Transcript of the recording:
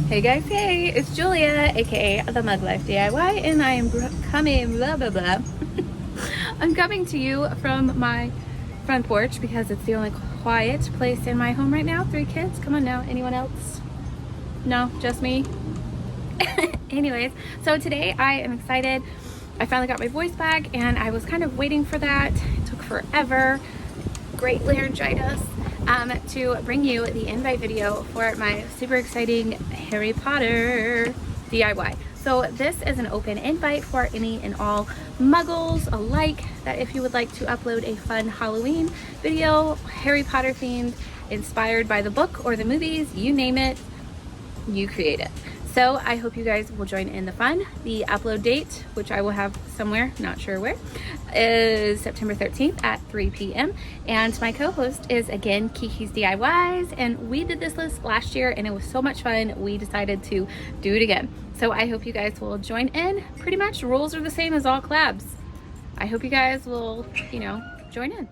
Hey guys, hey, it's Julia, aka the Mug Life DIY, and I am coming, blah blah blah. I'm coming to you from my front porch because it's the only quiet place in my home right now. 3 kids, come on now, anyone else? No, just me? Anyways, so today I am excited. I finally got my voice back and I was kind of waiting for that. It took forever. Great laryngitis. To bring you the invite video for my super exciting Harry Potter DIY. So this is an open invite for any and all muggles alike, that if you would like to upload a fun Halloween video, Harry Potter themed, inspired by the book or the movies, you name it, you create it. So I hope you guys will join in the fun. The upload date, which I will have somewhere, not sure where, is September 13th at 3 p.m. And my co-host is, again, Kiki's DIYs. And we did this list last year and it was so much fun. We decided to do it again. So I hope you guys will join in. Pretty much rules are the same as all collabs. I hope you guys will, join in.